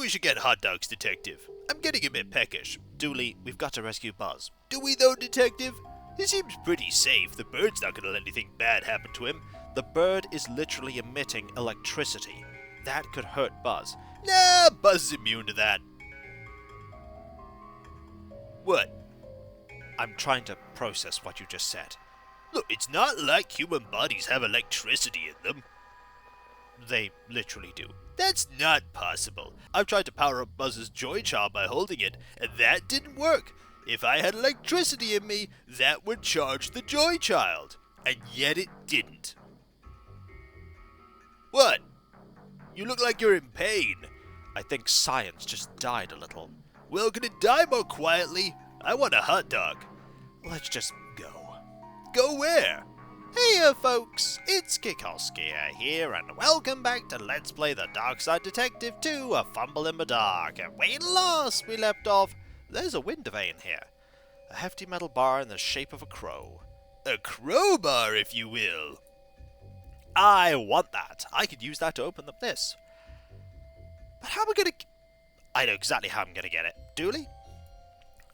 we should get hot dogs, Detective. I'm getting a bit peckish. Dooley, we've got to rescue Buzz. Do we though, Detective? He seems pretty safe. The bird's not gonna let anything bad happen to him. The bird is literally emitting electricity. That could hurt Buzz. Nah, Buzz is immune to that. What? I'm trying to process what you just said. Look, it's not like human bodies have electricity in them. They literally do. That's not possible. I've tried to power up Buzz's Joy Child by holding it, and that didn't work. If I had electricity in me, that would charge the Joy Child. And yet it didn't. What? You look like you're in pain. I think science just died a little. Well, can it die more quietly? I want a hot dog. Let's just go. Go where? Hey folks, it's Kikoskia here, and welcome back to Let's Play the Darkside Detective 2, A Fumble in the Dark. And when last we left off, there's a wind vane here. A hefty metal bar in the shape of a crow. A crowbar, if you will. I want that. I could use that to open up this. But how am I gonna... I know exactly how I'm gonna get it. Dooley?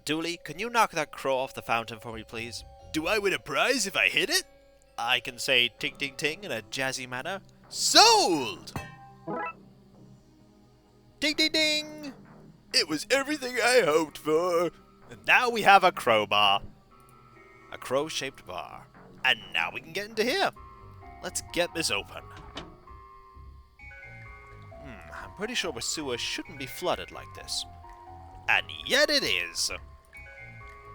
Dooley, can you knock that crow off the fountain for me, please? Do I win a prize if I hit it? I can say ting ting ting in a jazzy manner. Sold! Ding ding ding! It was everything I hoped for. And now we have a crowbar. A crow-shaped bar. And now we can get into here. Let's get this open. I'm pretty sure the sewer shouldn't be flooded like this. And yet it is.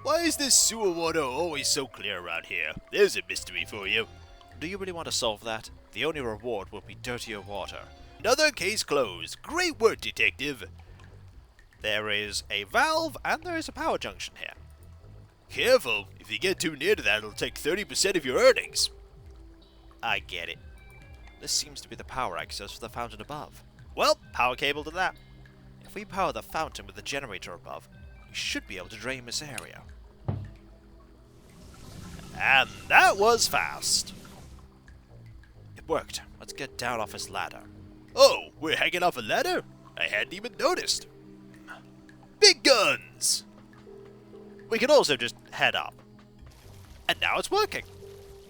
Why is this sewer water always so clear around here? There's a mystery for you. Do you really want to solve that? The only reward will be dirtier water. Another case closed. Great work, Detective. There is a valve and there is a power junction here. Careful. If you get too near to that, it'll take 30% of your earnings. I get it. This seems to be the power access for the fountain above. Well, power cable to that. If we power the fountain with the generator above, we should be able to drain this area. And that was fast. It worked. Let's get down off this ladder. Oh, we're hanging off a ladder? I hadn't even noticed. Big guns! We can also just head up. And now it's working.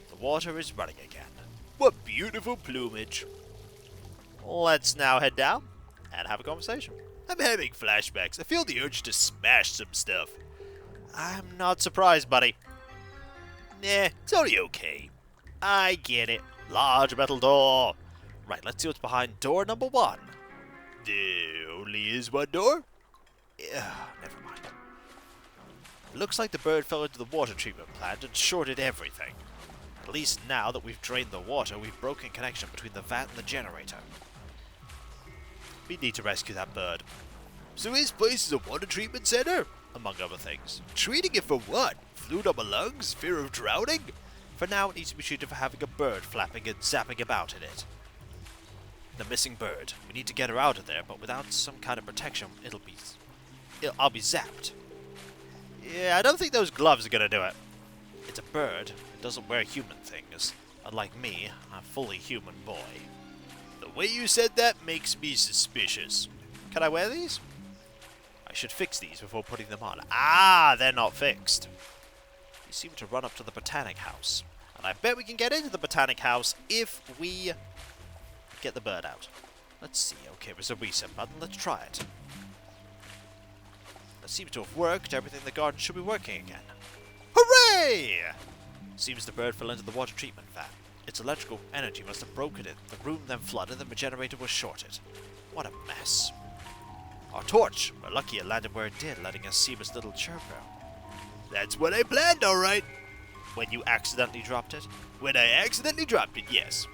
The water is running again. What beautiful plumage. Let's now head down and have a conversation. I'm having flashbacks. I feel the urge to smash some stuff. I'm not surprised, buddy. Nah, it's only okay. I get it. Large metal door. Right, let's see what's behind door number 1. There only is one door? Never mind. It looks like the bird fell into the water treatment plant and shorted everything. At least now that we've drained the water, we've broken connection between the vat and the generator. We need to rescue that bird. So his place is a water treatment center? Among other things. Treating it for what? Fluid on my lungs? Fear of drowning? For now, it needs to be treated for having a bird flapping and zapping about in it. The missing bird. We need to get her out of there, but without some kind of protection, I'll be zapped. Yeah, I don't think those gloves are gonna do it. It's a bird. It doesn't wear human things. Unlike me, a fully human boy. The way you said that makes me suspicious. Can I wear these? I should fix these before putting them on. Ah, they're not fixed. We seem to run up to the Botanic house. And I bet we can get into the Botanic house if we get the bird out. Let's see. Okay, there's a reset button. Let's try it. That seems to have worked. Everything in the garden should be working again. Hooray! Seems the bird fell into the water treatment vat. Its electrical energy must have broken it. The room then flooded and the generator was shorted. What a mess. Our torch. We're lucky it landed where it did, letting us see this little chirper. That's what I planned, alright. When you accidentally dropped it? When I accidentally dropped it, yes.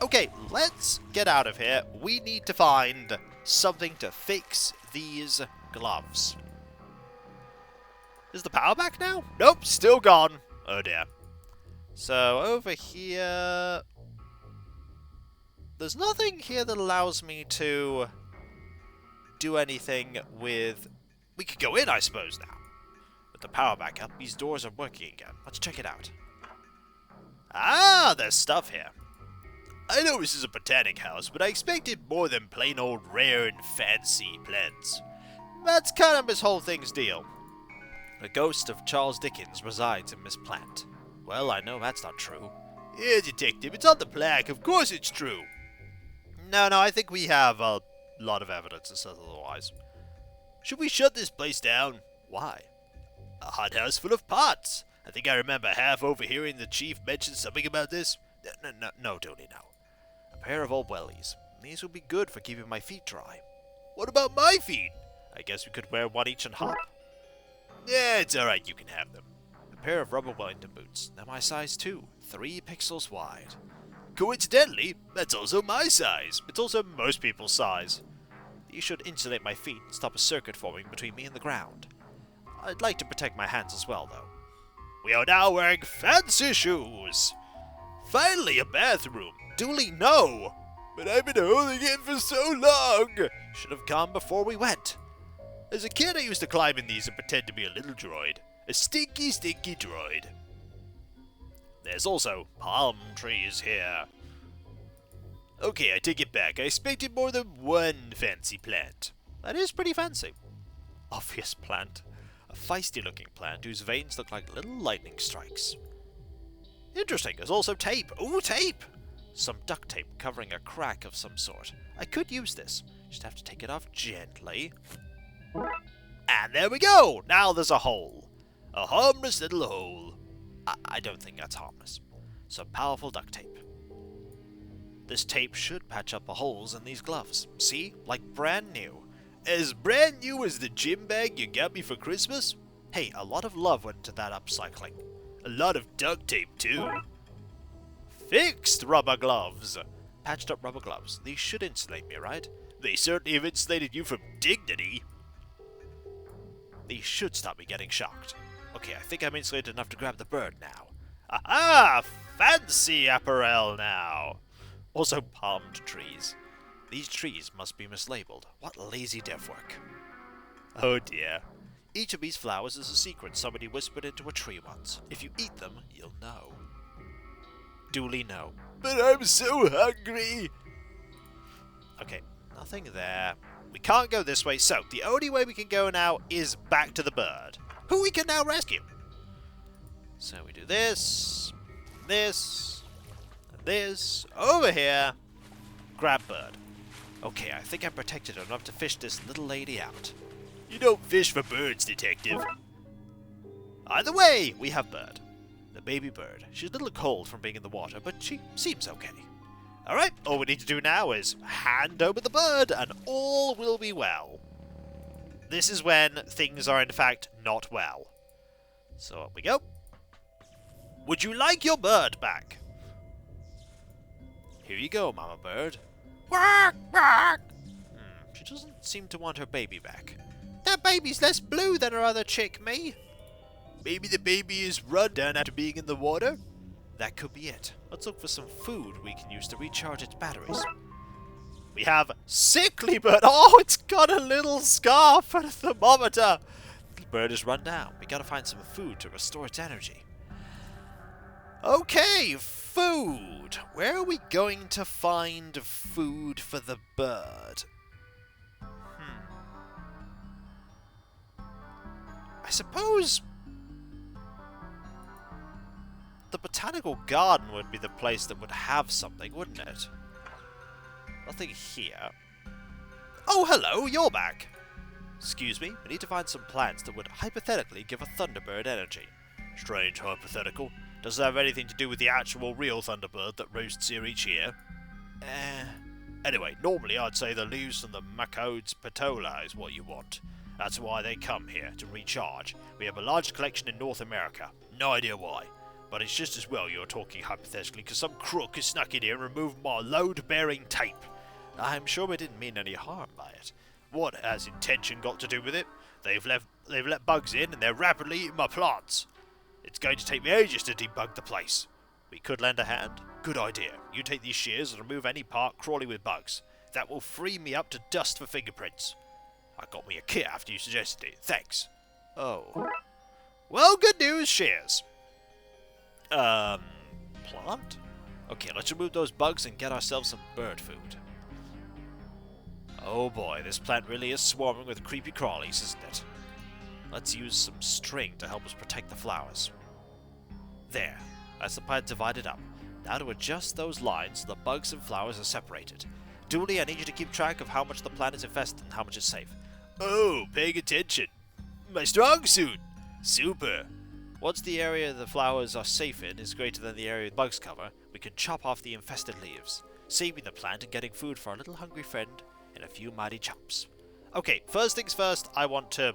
Okay, let's get out of here. We need to find something to fix these gloves. Is the power back now? Nope, still gone. Oh dear. So over here... There's nothing here that allows me to do anything with... We could go in, I suppose, now. With the power back up, these doors are working again. Let's check it out. Ah, there's stuff here. I know this is a botanic house, but I expected more than plain old rare and fancy plants. That's kind of this whole thing's deal. The ghost of Charles Dickens resides in this plant. Well, I know that's not true. Yeah, detective, it's on the plaque. Of course it's true. No, I think we have a lot of evidence that says otherwise. Should we shut this place down? Why? A hothouse full of pots. I think I remember half overhearing the chief mention something about this. No, Dooley, no. A pair of old wellies. These would be good for keeping my feet dry. What about my feet? I guess we could wear one each and hop. Yeah, it's alright, you can have them. A pair of rubber Wellington boots. They're my size too. 3 pixels wide. Coincidentally, that's also my size. It's also most people's size. These should insulate my feet and stop a circuit forming between me and the ground. I'd like to protect my hands as well, though. We are now wearing fancy shoes. Finally, a bathroom. Dooley, no! But I've been holding it for so long. Should have gone before we went. As a kid, I used to climb in these and pretend to be a little droid. A stinky, stinky droid. There's also palm trees here. Okay, I take it back. I expected more than one fancy plant. That is pretty fancy. Obvious plant. A feisty-looking plant whose veins look like little lightning strikes. Interesting, there's also tape. Ooh, tape! Some duct tape covering a crack of some sort. I could use this. Just have to take it off gently. And there we go! Now there's a hole. A harmless little hole. I don't think that's harmless. Some powerful duct tape. This tape should patch up the holes in these gloves. See? Like brand new. As brand new as the gym bag you got me for Christmas? Hey, a lot of love went into that upcycling. A lot of duct tape, too. Fixed rubber gloves. Patched up rubber gloves. These should insulate me, right? They certainly have insulated you from dignity. These should stop me getting shocked. Okay, I think I'm insulated enough to grab the bird now. Aha! Fancy apparel now. Also palmed trees. These trees must be mislabeled. What lazy dev work. Oh dear. Each of these flowers is a secret somebody whispered into a tree once. If you eat them, you'll know. Dooley, no. But I'm so hungry. Okay, nothing there. We can't go this way, so the only way we can go now is back to the bird, who we can now rescue. So we do this, this, and this, over here, grab bird. Okay, I think I'm protected enough to fish this little lady out. You don't fish for birds, detective. Either way, we have bird. The baby bird. She's a little cold from being in the water, but she seems okay. Alright, all we need to do now is hand over the bird, and all will be well. This is when things are in fact not well. So up we go. Would you like your bird back? Here you go, Mama Bird. Quack, quack. She doesn't seem to want her baby back. That baby's less blue than her other chick, me. Maybe the baby is run down after being in the water? That could be it. Let's look for some food we can use to recharge its batteries. We have sickly bird. Oh, it's got a little scarf and a thermometer. The bird is run down. We gotta find some food to restore its energy. Okay, food. Where are we going to find food for the bird? I suppose the Botanical Garden would be the place that would have something, wouldn't it? Nothing here. Oh, hello, you're back. Excuse me, we need to find some plants that would hypothetically give a Thunderbird energy. Strange hypothetical. Does it have anything to do with the actual real Thunderbird that roasts here each year? Anyway, normally I'd say the leaves from the Macode's patola is what you want. That's why they come here, to recharge. We have a large collection in North America. No idea why. But it's just as well you're talking hypothetically, because some crook has snuck in here and removed my load-bearing tape. I'm sure we didn't mean any harm by it. What has intention got to do with it? They've let bugs in and they're rapidly eating my plants. It's going to take me ages to debug the place. We could lend a hand. Good idea. You take these shears and remove any part crawling with bugs. That will free me up to dust for fingerprints. I got me a kit after you suggested it. Thanks. Oh. Well, good news, shears. Plant? Okay, let's remove those bugs and get ourselves some bird food. Oh boy, this plant really is swarming with creepy crawlies, isn't it? Let's use some string to help us protect the flowers. There, that's the plant divided up. Now to adjust those lines so the bugs and flowers are separated. Dooley, I need you to keep track of how much the plant is infested and how much is safe. Oh, paying attention. My strong suit. Super. Once the area the flowers are safe in is greater than the area the bugs cover, we can chop off the infested leaves, saving the plant and getting food for our little hungry friend in a few mighty chops. Okay, first things first, I want to...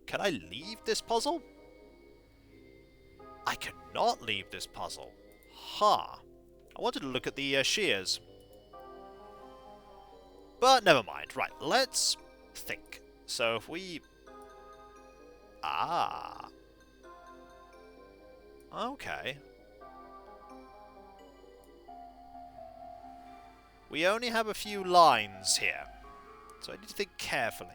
Can I leave this puzzle? I cannot leave this puzzle. Ha! I wanted to look at the shears. But never mind. Right, let's think. So if we... Ah. Okay. We only have a few lines here, so I need to think carefully.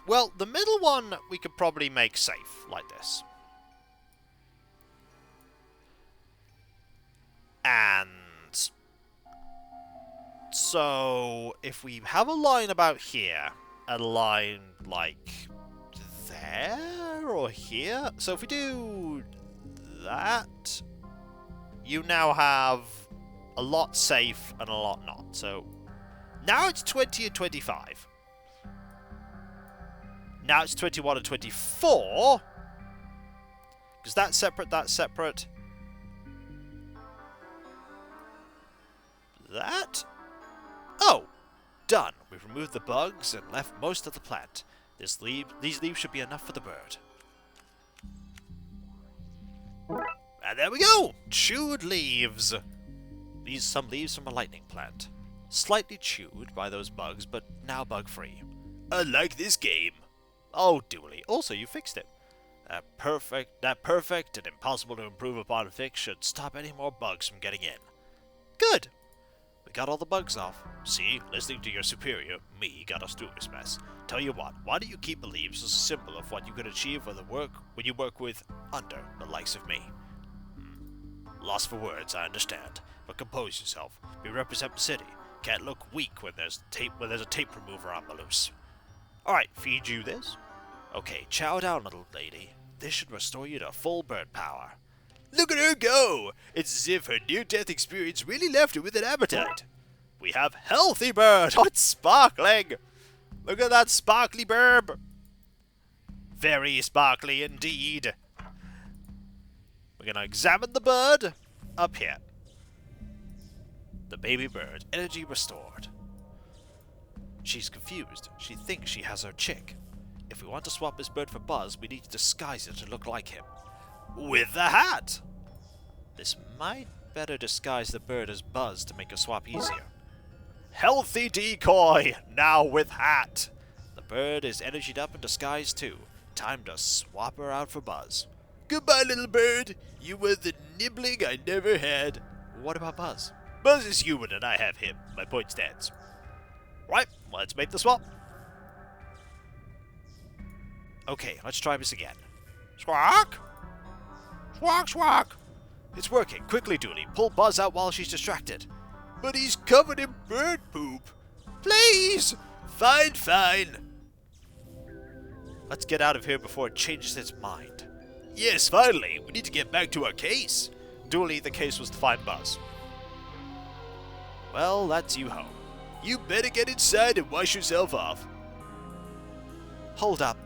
Well, the middle one we could probably make safe, like this. And so if we have a line about here, a line like there or here, so if we do that, you now have a lot safe and a lot not. So now it's 20 and 25. Now it's 21 and 24. Because that's separate, that's separate. That? Oh! Done. We've removed the bugs and left most of the plant. These leaves should be enough for the bird. And there we go! Chewed leaves! Some leaves from a lightning plant. Slightly chewed by those bugs, but now bug-free. I like this game. Oh, Dooley. Also, you fixed it. That perfect and impossible to improve upon fix should stop any more bugs from getting in. Good! We got all the bugs off. See, listening to your superior, me, got us through this mess. Tell you what, why don't you keep the leaves as a symbol of what you can achieve when you work with under the likes of me? Lost for words, I understand. But compose yourself. We represent the city. Can't look weak when there's a tape remover on the loose. Alright, feed you this. Okay, chow down, little lady. This should restore you to full bird power. Look at her go! It's as if her near-death experience really left her with an appetite. We have healthy bird! Oh, it's sparkling! Look at that sparkly burb! Very sparkly indeed. We're gonna examine the bird up here. The baby bird, energy restored. She's confused. She thinks she has her chick. If we want to swap this bird for Buzz, we need to disguise it to look like him. With the hat! This might better disguise the bird as Buzz to make a swap easier. Healthy decoy! Now with hat! The bird is energied up and disguised too. Time to swap her out for Buzz. Goodbye, little bird. You were the nibbling I never had. What about Buzz? Buzz is human and I have him. My point stands. Right, let's make the swap. Okay, let's try this again. Squawk! Squawk, squawk! It's working. Quickly, Dooley. Pull Buzz out while she's distracted. But he's covered in bird poop. Please! Fine, fine. Let's get out of here before it changes its mind. Yes, finally. We need to get back to our case. Dooley, the case was to find Buzz. Well, that's you home. You better get inside and wash yourself off. Hold up.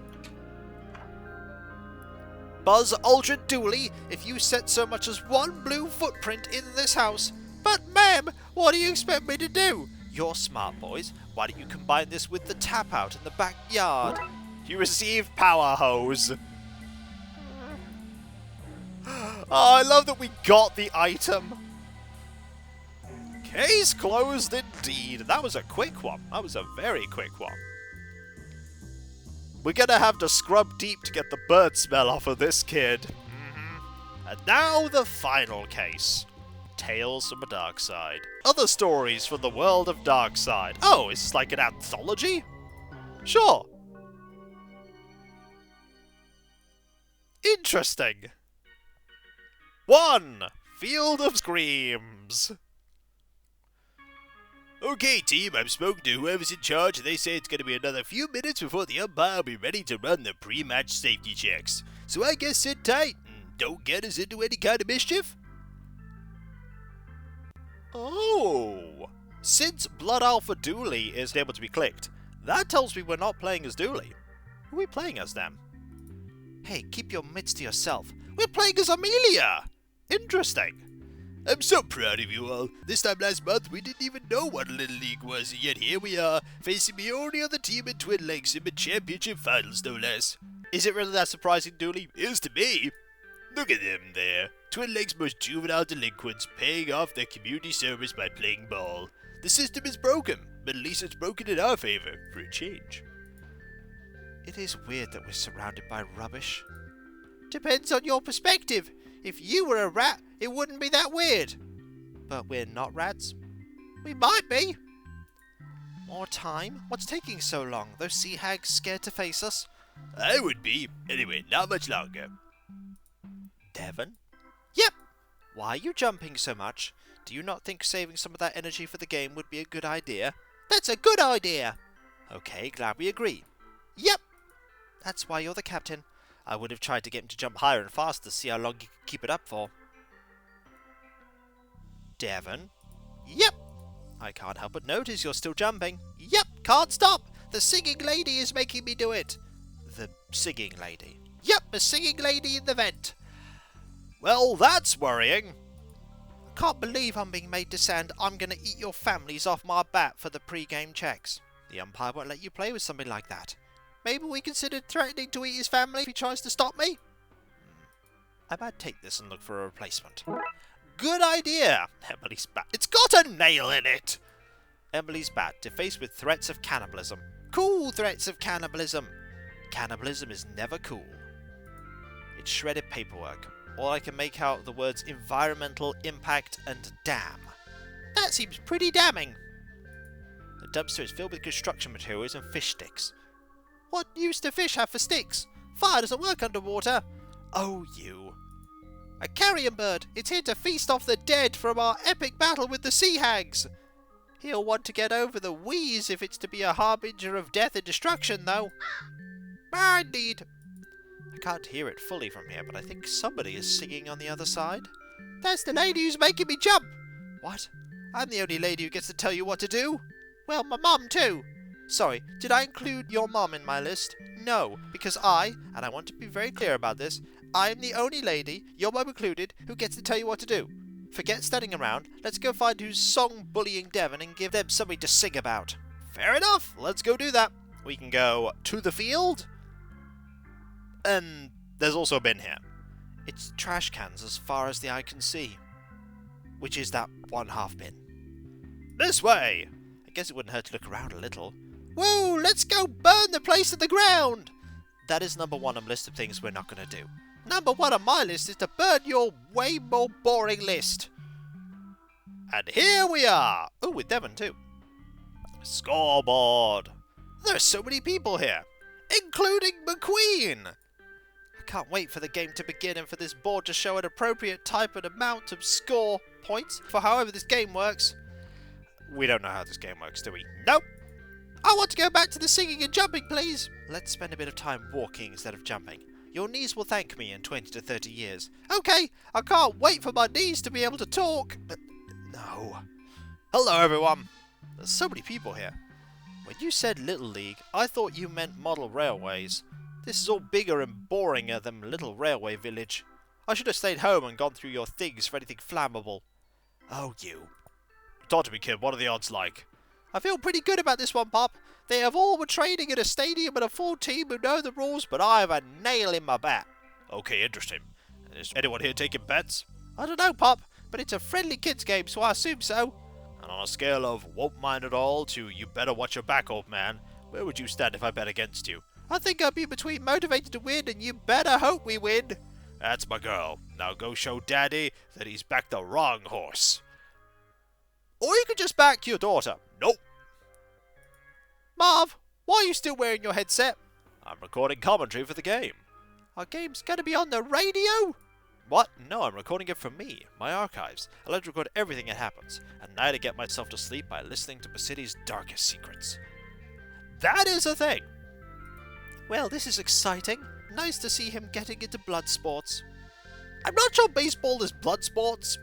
Buzz Aldrin Dooley, if you set so much as one blue footprint in this house. But, ma'am, what do you expect me to do? You're smart, boys. Why don't you combine this with the tap out in the backyard? You receive power hose. Oh, I love that we got the item. Case closed indeed. That was a quick one. That was a very quick one. We're gonna have to scrub deep to get the bird smell off of this kid. And now the final case. Tales from a Darkside. Other stories from the world of Darkside. Oh, is this like an anthology? Sure. Interesting. 1. field of screams. Okay, team, I've spoken to whoever's in charge, and they say it's going to be another few minutes before the umpire will be ready to run the pre-match safety checks. So I guess sit tight and don't get us into any kind of mischief. Oh, since Blood Alpha Dooley is able to be clicked, that tells me we're not playing as Dooley. Who are we playing as then? Hey, keep your mitts to yourself. We're playing as Amelia! Interesting. I'm so proud of you all. This time last month, we didn't even know what a Little League was, and yet here we are, facing the only other team in Twin Lakes in the championship finals, no less. Is it really that surprising, Dooley? Is to me. Look at them there. Twin Lakes' most juvenile delinquents paying off their community service by playing ball. The system is broken, but at least it's broken in our favor, for a change. It is weird that we're surrounded by rubbish. Depends on your perspective. If you were a rat, it wouldn't be that weird. But we're not rats. We might be. More time? What's taking so long? Those sea hags scared to face us? I would be. Anyway, not much longer. Devon? Yep. Why are you jumping so much? Do you not think saving some of that energy for the game would be a good idea? That's a good idea. Okay, glad we agree. Yep. That's why you're the captain. I would have tried to get him to jump higher and faster to see how long he could keep it up for. Devon? Yep. I can't help but notice you're still jumping. Yep, can't stop. The singing lady is making me do it. The singing lady? Yep, the singing lady in the vent. Well, that's worrying. I can't believe I'm being made to sound I'm going to eat your families off my bat for the pre-game checks. The umpire won't let you play with something like that. Maybe we considered threatening to eat his family if he tries to stop me? I might take this and look for a replacement. Good idea! Emily's bat. It's got a nail in it! Emily's bat, defaced with threats of cannibalism. Cool threats of cannibalism. Cannibalism is never cool. It's shredded paperwork. All I can make out the words environmental impact and damn. That seems pretty damning. The dumpster is filled with construction materials and fish sticks. What use do fish have for sticks? Fire doesn't work underwater. Oh, you. A carrion bird. It's here to feast off the dead from our epic battle with the sea hags. He'll want to get over the wheeze if it's to be a harbinger of death and destruction, though. Indeed. I can't hear it fully from here, but I think somebody is singing on the other side. That's the lady who's making me jump. What? I'm the only lady who gets to tell you what to do. Well, my mum too. Sorry, did I include your mum in my list? No, because and I want to be very clear about this, I am the only lady, your mum included, who gets to tell you what to do. Forget standing around, let's go find who's song bullying Devon and give them something to sing about. Fair enough, let's go do that. We can go to the field. And there's also a bin here. It's trash cans as far as the eye can see. Which is that one half bin. This way! I guess it wouldn't hurt to look around a little. Whoa, let's go burn the place to the ground! That is number one on the list of things we're not going to do. Number one on my list is to burn your way more boring list. And here we are! Oh, with Devon too. Scoreboard! There are so many people here, including McQueen! I can't wait for the game to begin and for this board to show an appropriate type and amount of score points for however this game works. We don't know how this game works, do we? Nope! I want to go back to the singing and jumping, please. Let's spend a bit of time walking instead of jumping. Your knees will thank me in 20 to 30 years. Okay, I can't wait for my knees to be able to talk. No. Hello, everyone. There's so many people here. When you said Little League, I thought you meant model railways. This is all bigger and boringer than Little Railway Village. I should have stayed home and gone through your things for anything flammable. Oh, you. Talk to me, kid. What are the odds like? I feel pretty good about this one, Pop. They have all were training in a stadium and a full team who know the rules, but I have a nail in my bat. Okay, interesting. Is anyone here taking bets? I don't know, Pop, but it's a friendly kids game, so I assume so. And on a scale of won't mind at all to you better watch your back, old man, where would you stand if I bet against you? I think I'd be between motivated to win and you better hope we win. That's my girl. Now go show Daddy that he's backed the wrong horse. Or you could just back your daughter. Nope. Marv, why are you still wearing your headset? I'm recording commentary for the game. Our game's going to be on the radio? What? No, I'm recording it from me, my archives. I like to record everything that happens. At night I get myself to sleep by listening to the city's darkest secrets. That is a thing! Well, this is exciting. Nice to see him getting into blood sports. I'm not sure baseball is blood sports.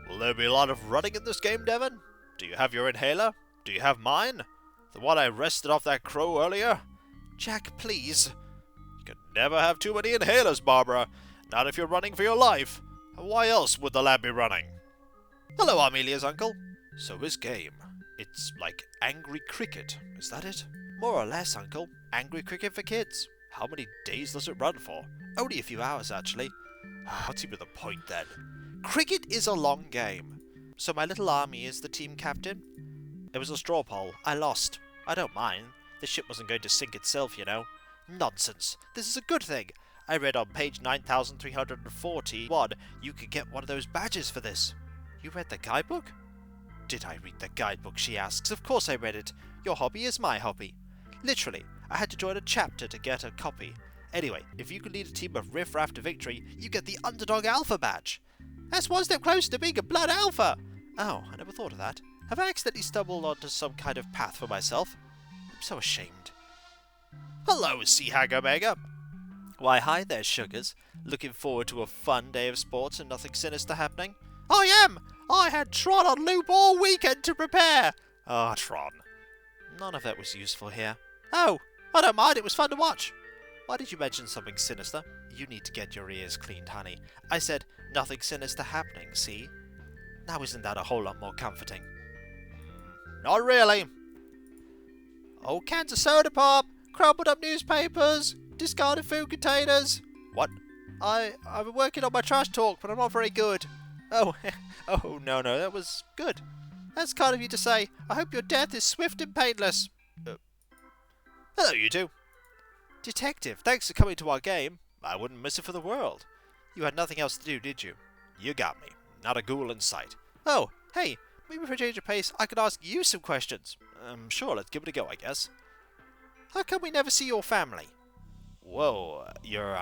Will there be a lot of running in this game, Devon? Do you have your inhaler? Do you have mine? The one I wrested off that crow earlier? Jack, please. You can never have too many inhalers, Barbara. Not if you're running for your life. Why else would the lad be running? Hello, Amelia's uncle. So his game, it's like Angry Cricket, is that it? More or less, uncle. Angry cricket for kids. How many days does it run for? Only a few hours, actually. What's even the point then? Cricket is a long game. So my little army is the team captain? It was a straw poll. I lost. I don't mind. The ship wasn't going to sink itself, you know. Nonsense. This is a good thing. I read on page 9341 you could get one of those badges for this. You read the guidebook? Did I read the guidebook, she asks. Of course I read it. Your hobby is my hobby. Literally, I had to join a chapter to get a copy. Anyway, if you can lead a team of riff-raff to victory, you get the Underdog Alpha badge. That's one step closer to being a Blood Alpha. Oh, I never thought of that. Have I accidentally stumbled onto some kind of path for myself? I'm so ashamed. Hello, Seahag Omega. Why, hi there, sugars. Looking forward to a fun day of sports and nothing sinister happening? I am! I had Tron on loop all weekend to prepare! Ah, Tron. None of that was useful here. Oh, I don't mind, it was fun to watch. Why did you mention something sinister? You need to get your ears cleaned, honey. I said, nothing sinister happening, see? Now isn't that a whole lot more comforting? Not really. Old cans of soda pop, crumpled up newspapers, discarded food containers. What? I've been working on my trash talk, but I'm not very good. Oh, oh no, that was good. That's kind of you to say. I hope your death is swift and painless. Hello, you two. Detective, thanks for coming to our game. I wouldn't miss it for the world. You had nothing else to do, did you? You got me. Not a ghoul in sight. Oh, hey, maybe for a change of pace, I could ask you some questions. Sure, let's give it a go, I guess. How come we never see your family? Whoa, you're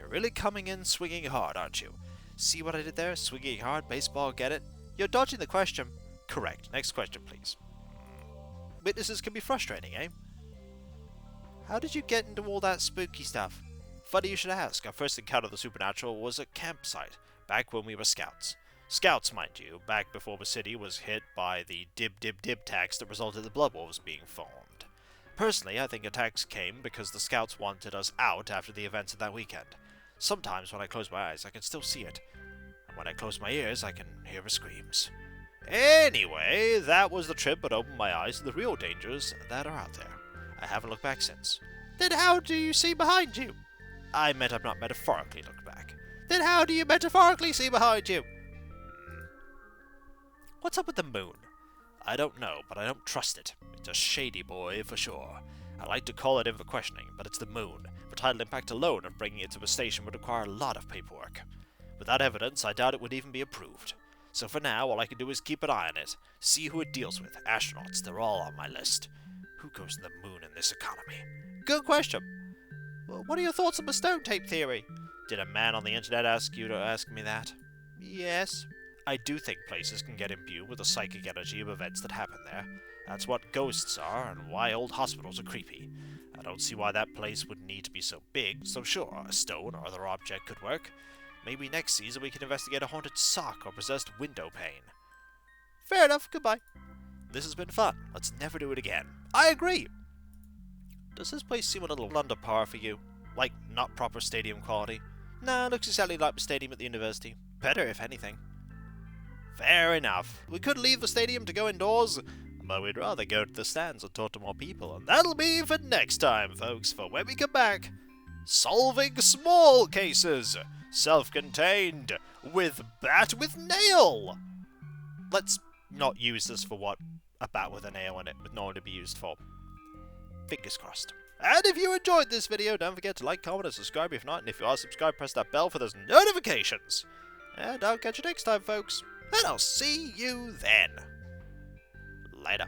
really coming in swinging hard, aren't you? See what I did there? Swinging hard, baseball, get it? You're dodging the question. Correct. Next question, please. Witnesses can be frustrating, eh? How did you get into all that spooky stuff? Funny you should ask. Our first encounter of the supernatural was a campsite, back when we were scouts. Scouts, mind you, back before the city was hit by the dib tax that resulted in the Blood Wolves being formed. Personally, I think attacks came because the scouts wanted us out after the events of that weekend. Sometimes when I close my eyes, I can still see it. And when I close my ears, I can hear the screams. Anyway, that was the trip that opened my eyes to the real dangers that are out there. I haven't looked back since. Then how do you see behind you? I meant I've not metaphorically looked back. Then how do you metaphorically see behind you? What's up with the moon? I don't know, but I don't trust it. It's a shady boy for sure. I like to call it in for questioning, but it's the moon. The tidal impact alone of bringing it to the station would require a lot of paperwork. Without evidence, I doubt it would even be approved. So for now, all I can do is keep an eye on it, see who it deals with. Astronauts, they're all on my list. Who goes to the moon in this economy? Good question. What are your thoughts on the stone tape theory? Did a man on the internet ask you to ask me that? Yes. I do think places can get imbued with the psychic energy of events that happen there. That's what ghosts are, and why old hospitals are creepy. I don't see why that place would need to be so big, so sure, a stone or other object could work. Maybe next season we can investigate a haunted sock or possessed window pane. Fair enough, goodbye. This has been fun. Let's never do it again. I agree. Does this place seem a little under par for you? Like, not proper stadium quality? No, looks exactly like the stadium at the university. Better, if anything. Fair enough. We could leave the stadium to go indoors, but we'd rather go to the stands and talk to more people, and that'll be for next time, folks, for when we come back. Solving small cases. Self-contained. With bat with nail. Let's not use this for what a bat with a nail in it would normally be used for. Fingers crossed. And if you enjoyed this video, don't forget to like, comment, and subscribe if not, and if you are subscribed, press that bell for those notifications. And I'll catch you next time, folks. And I'll see you then. Later.